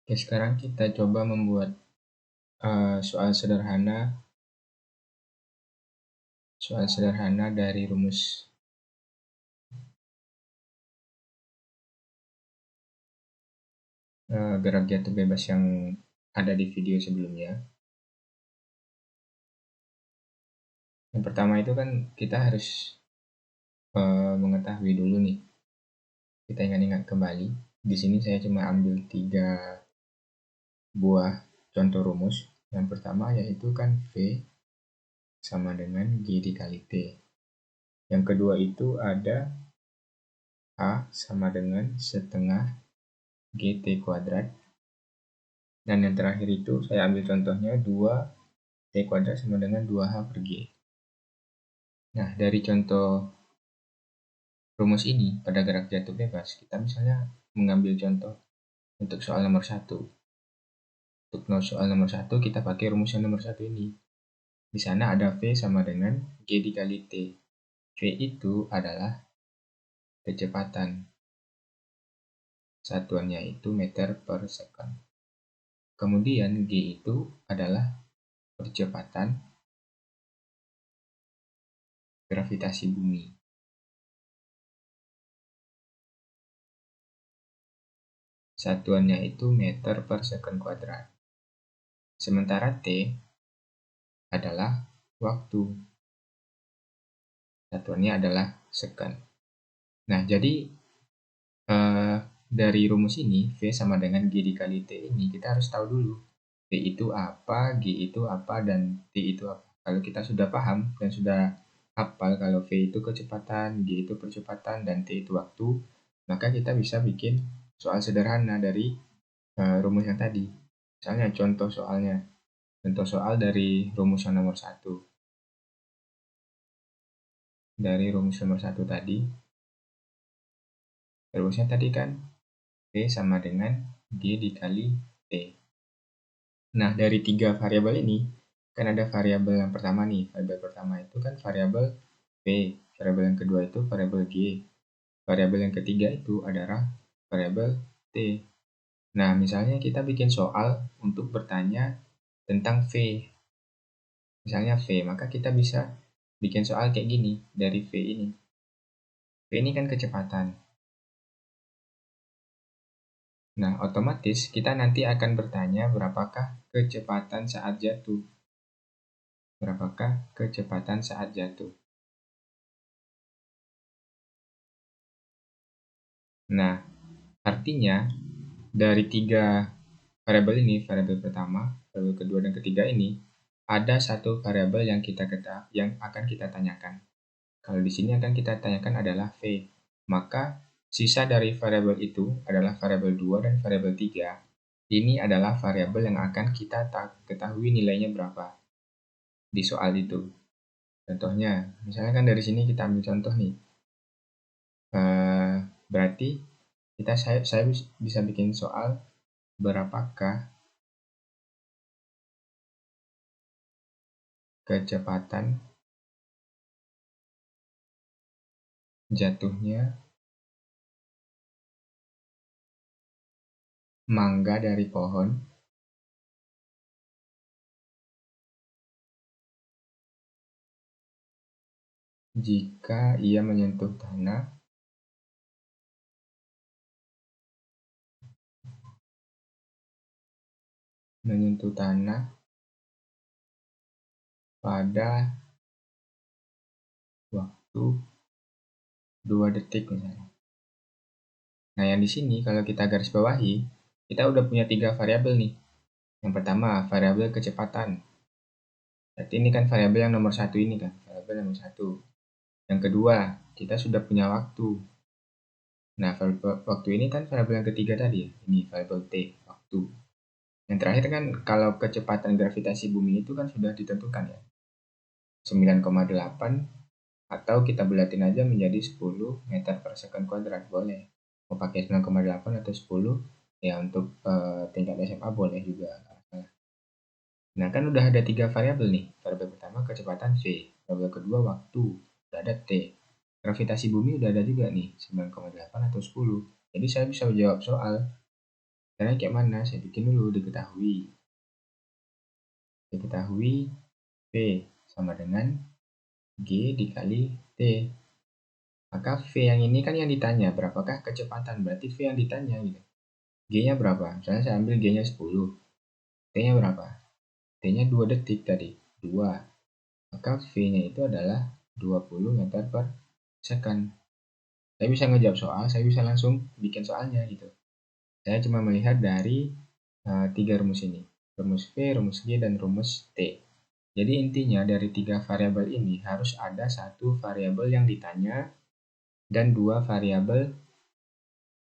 Oke, sekarang kita coba membuat soal sederhana dari rumus gerak jatuh bebas yang ada di video sebelumnya. Yang pertama itu kan kita harus mengetahui dulu nih. Kita ingat-ingat kembali. Di sini saya cuma ambil 3 buah contoh rumus. Yang pertama yaitu kan V sama dengan G dikali T. Yang kedua itu ada A sama dengan setengah GT kuadrat. Dan yang terakhir itu saya ambil contohnya 2T kuadrat sama dengan 2H per G. Nah, dari contoh rumus ini pada gerak jatuh bebas, kita misalnya mengambil contoh untuk soal nomor 1. Untuk soal nomor 1 kita pakai rumus yang nomor 1 ini. Di sana ada V sama dengan G dikali T. V itu adalah kecepatan. Satuannya itu meter per second. Kemudian G itu adalah percepatan gravitasi bumi. Satuannya itu meter per second kuadrat. Sementara T adalah waktu. Satuannya adalah second. Nah, jadi dari rumus ini, V sama dengan G dikali T ini, kita harus tahu dulu. V itu apa, G itu apa, dan T itu apa. Kalau kita sudah paham dan sudah hafal kalau V itu kecepatan, G itu percepatan, dan T itu waktu, maka kita bisa bikin soal sederhana dari rumus yang tadi. Misalnya contoh soalnya. Contoh soal dari rumus yang nomor 1. Dari rumus nomor 1 tadi, rumusnya tadi kan V sama dengan G dikali T. Nah, dari 3 variabel ini, kan ada variabel yang pertama nih. Variabel pertama itu kan variabel V. Variabel yang kedua itu variabel G. Variabel yang ketiga itu adalah variabel T. Nah, misalnya kita bikin soal untuk bertanya tentang V. Misalnya V, maka kita bisa bikin soal kayak gini dari V ini. V ini kan kecepatan. Nah, otomatis kita nanti akan bertanya berapakah kecepatan saat jatuh. Berapakah kecepatan saat jatuh? Nah, artinya dari 3 variabel ini, variabel pertama, variabel kedua, dan ketiga ini, ada satu variabel yang akan kita tanyakan. Kalau di sini akan kita tanyakan adalah V. Maka sisa dari variabel itu adalah variabel 2 dan variabel 3. Ini adalah variabel yang akan kita ketahui nilainya berapa di soal itu. Contohnya, misalnya kan dari sini kita ambil contoh nih. Berarti saya bisa bikin soal berapakah kecepatan jatuhnya mangga dari pohon jika ia menyentuh tanah pada waktu 2 detik misalnya. Nah, yang di sini kalau kita garis bawahi, kita udah punya 3 variabel nih. Yang pertama, variabel kecepatan. Berarti ini kan variabel yang nomor 1 ini kan, variabel nomor 1. Yang kedua, kita sudah punya waktu. Nah, waktu ini kan variabel yang ketiga tadi ya. Ini variabel T, waktu. Yang terakhir kan kalau kecepatan gravitasi bumi itu kan sudah ditentukan ya. 9,8 atau kita bulatin aja menjadi 10 meter per second kuadrat, boleh. Mau pakai 9,8 atau 10 ya, untuk tingkat SMA boleh juga. Nah, kan udah ada 3 variabel nih. Variabel pertama kecepatan V, variabel kedua waktu, udah ada T. Gravitasi bumi udah ada juga nih, 9,8 atau 10. Jadi saya bisa menjawab soal Caranya kayak mana? Saya bikin dulu diketahui. Diketahui V sama dengan G dikali T. Maka V yang ini kan yang ditanya, berapakah kecepatan? Berarti V yang ditanya gitu. G-nya berapa? Misalnya saya ambil G-nya 10. T-nya berapa? T-nya 2 detik tadi. 2. Maka V-nya itu adalah 20 meter per second. Saya bisa ngejawab soal, saya bisa langsung bikin soalnya gitu. Saya cuma melihat dari 3 rumus ini. Rumus V, rumus G, dan rumus T. Jadi intinya dari 3 variabel ini harus ada satu variabel yang ditanya dan 2 variabel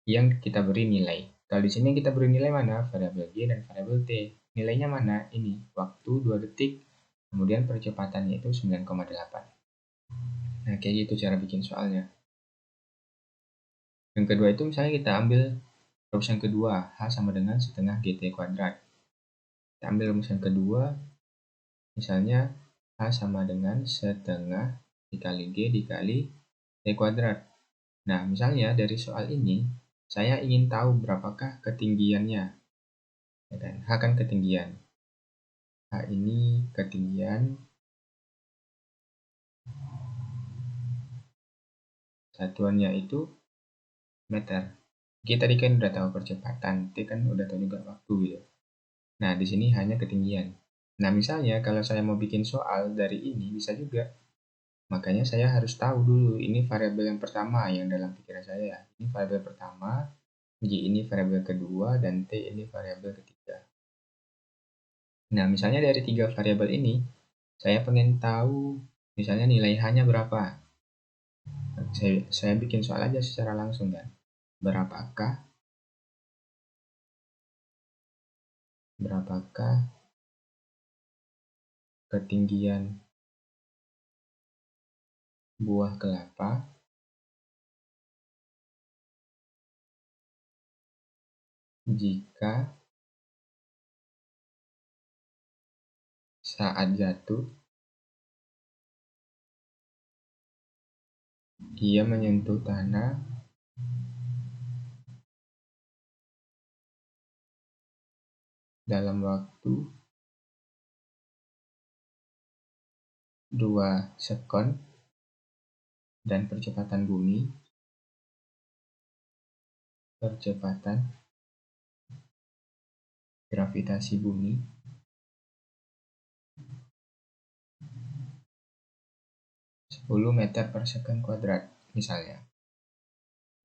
yang kita beri nilai. Kalau di sini kita beri nilai mana? Variabel G dan variabel T. Nilainya mana? Ini, waktu 2 detik, kemudian percepatannya itu 9,8. Nah, kayak gitu cara bikin soalnya. Yang kedua itu misalnya kita ambil rumus yang kedua, H sama dengan setengah GT kuadrat. Kita ambil rumus yang kedua, misalnya H sama dengan setengah dikali G dikali T kuadrat. Nah, misalnya dari soal ini, saya ingin tahu berapakah ketinggiannya. Ya kan? H kan ketinggian. H ini ketinggian. Satuannya itu meter. G tadi kan udah tahu percepatan, T kan udah tahu juga waktu gitu. Nah, di sini hanya ketinggian. Nah, misalnya kalau saya mau bikin soal dari ini bisa juga. Makanya saya harus tahu dulu ini variabel yang pertama yang dalam pikiran saya. Ini variabel pertama, G ini variabel kedua, dan T ini variabel ketiga. Nah, misalnya dari 3 variabel ini, saya pengen tahu misalnya nilai H-nya berapa. Saya bikin soal aja secara langsung kan. Berapakah ketinggian buah kelapa jika saat jatuh ia menyentuh tanah dalam waktu 2 sekon dan percepatan gravitasi bumi 10 meter per second kuadrat misalnya.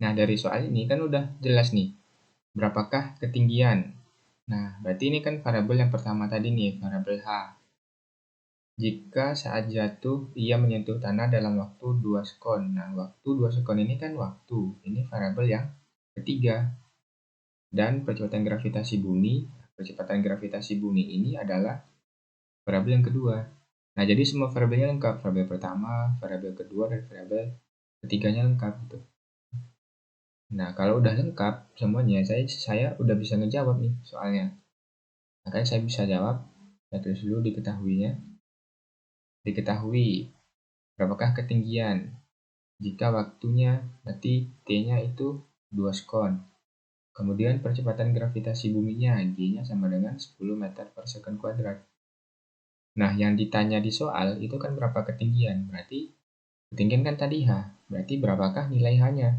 Nah, dari soal ini kan udah jelas nih, berapakah ketinggian. Nah, berarti ini kan variabel yang pertama tadi nih, variabel H. Jika saat jatuh ia menyentuh tanah dalam waktu 2 sekon. Nah, waktu 2 sekon ini kan waktu. Ini variabel yang ketiga. Dan percepatan gravitasi bumi ini adalah variabel yang kedua. Nah, jadi semua variabelnya lengkap. Variabel pertama, variabel kedua, dan variabel ketiganya lengkap gitu. Nah, kalau udah lengkap semuanya, saya udah bisa ngejawab nih soalnya. Makanya saya bisa jawab. Saya tulis dulu diketahuinya. Diketahui berapakah ketinggian. Jika waktunya, berarti T-nya itu 2 sekon. Kemudian percepatan gravitasi buminya, G-nya sama dengan 10 meter per second kuadrat. Nah, yang ditanya di soal itu kan berapa ketinggian. Berarti ketinggian kan tadi H. Berarti berapakah nilai H-nya?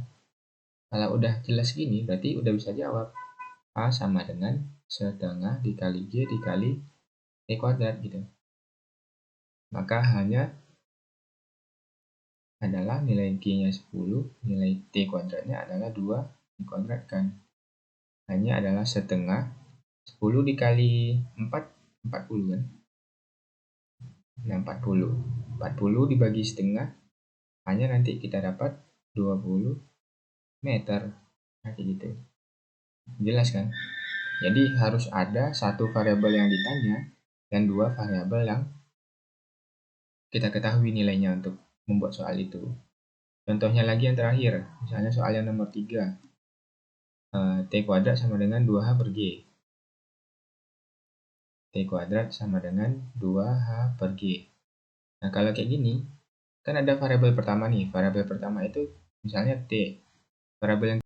Kalau udah jelas gini, berarti udah bisa jawab. H sama dengan setengah dikali G dikali T kuadrat gitu. Maka hanya adalah nilai G-nya 10, nilai T kuadratnya adalah 2 dikuadratkan. Hanya adalah setengah 10 dikali 4, 40 kan? Nah, 40 dibagi setengah, hanya nanti kita dapat 20 meter. Nah, kayak gitu. Jelas kan? Jadi harus ada satu variabel yang ditanya dan 2 variabel yang kita ketahui nilainya untuk membuat soal itu. Contohnya lagi yang terakhir, misalnya soal yang nomor 3. T kuadrat sama dengan 2H per G. T kuadrat sama dengan 2H per G. Nah, kalau kayak gini, kan ada variabel pertama nih. Variabel pertama itu misalnya T. Variabel yang